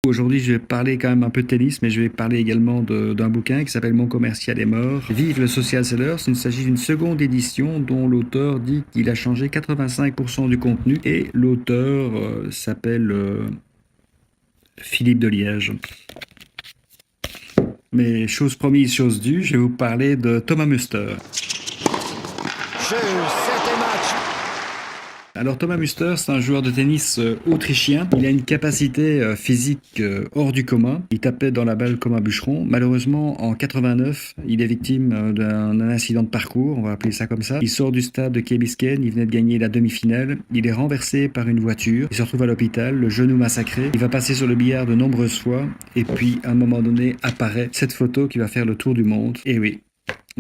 Aujourd'hui, je vais parler quand même un peu de tennis, mais je vais parler également d'un bouquin qui s'appelle Mon commercial est mort. Vive le social seller. Il s'agit d'une seconde édition dont l'auteur dit qu'il a changé 85% du contenu et l'auteur s'appelle Philippe de Liège. Mais chose promise, chose due, je vais vous parler de Thomas Muster. Alors Thomas Muster, c'est un joueur de tennis autrichien. Il a une capacité physique hors du commun. Il tapait dans la balle comme un bûcheron. Malheureusement, en 89, il est victime d'un incident de parcours, on va appeler ça comme ça. Il sort du stade de Key Biscayne, il venait de gagner la demi-finale. Il est renversé par une voiture. Il se retrouve à l'hôpital, le genou massacré. Il va passer sur le billard de nombreuses fois. Et puis, à un moment donné, apparaît cette photo qui va faire le tour du monde. Et oui.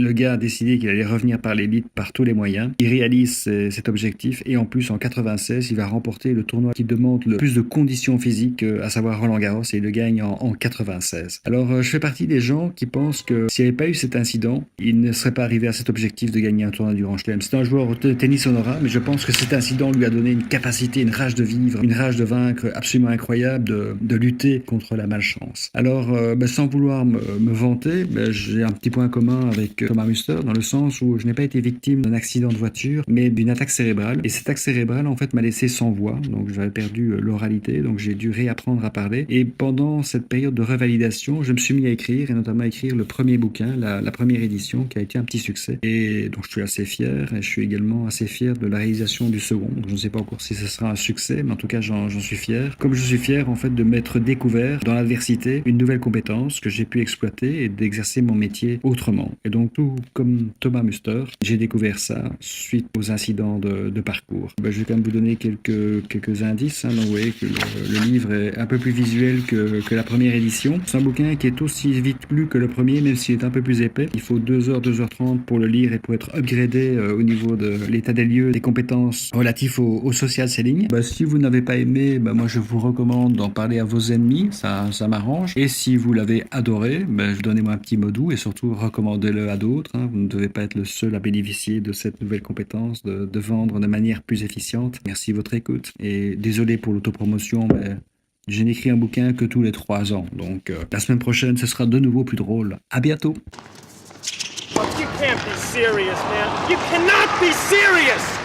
Le gars a décidé qu'il allait revenir par l'élite par tous les moyens. Il réalise cet objectif et en plus en 96, il va remporter le tournoi qui demande le plus de conditions physiques, à savoir Roland Garros, et il le gagne en 96. Alors je fais partie des gens qui pensent que s'il n'y avait pas eu cet incident, il ne serait pas arrivé à cet objectif de gagner un tournoi du Grand Chelem. C'est un joueur de tennis honorable, mais je pense que cet incident lui a donné une capacité, une rage de vivre, une rage de vaincre absolument incroyable, de lutter contre la malchance. Alors sans vouloir me vanter, j'ai un petit point commun avec Thomas Muster, dans le sens où je n'ai pas été victime d'un accident de voiture, mais d'une attaque cérébrale. Et cette attaque cérébrale, en fait, m'a laissé sans voix. Donc, j'avais perdu l'oralité. Donc, j'ai dû réapprendre à parler. Et pendant cette période de revalidation, je me suis mis à écrire, et notamment à écrire le premier bouquin, la première édition, qui a été un petit succès. Et donc, je suis assez fier. Et je suis également assez fier de la réalisation du second. Je ne sais pas encore si ce sera un succès, mais en tout cas, j'en suis fier. Comme je suis fier, en fait, de m'être découvert dans l'adversité une nouvelle compétence que j'ai pu exploiter et d'exercer mon métier autrement. Et donc, tout comme Thomas Muster, j'ai découvert ça suite aux incidents de parcours. Je vais quand même vous donner quelques indices. Donc vous voyez que le livre est un peu plus visuel que la première édition. C'est un bouquin qui est aussi vite lu que le premier, même s'il est un peu plus épais. Il faut 2h, 2h30 pour le lire et pour être upgradé au niveau de l'état des lieux, des compétences relatives au social selling. Si vous n'avez pas aimé, moi je vous recommande d'en parler à vos ennemis, ça m'arrange. Et si vous l'avez adoré, donnez-moi un petit mot doux et surtout recommandez-le à d'autres. Vous ne devez pas être le seul à bénéficier de cette nouvelle compétence de vendre de manière plus efficiente. Merci de votre écoute. Et désolé pour l'autopromotion, mais je n'écris un bouquin que tous les 3 ans. Donc la semaine prochaine, ce sera de nouveau plus drôle. À bientôt. You can't be serious, man. You cannot be serious!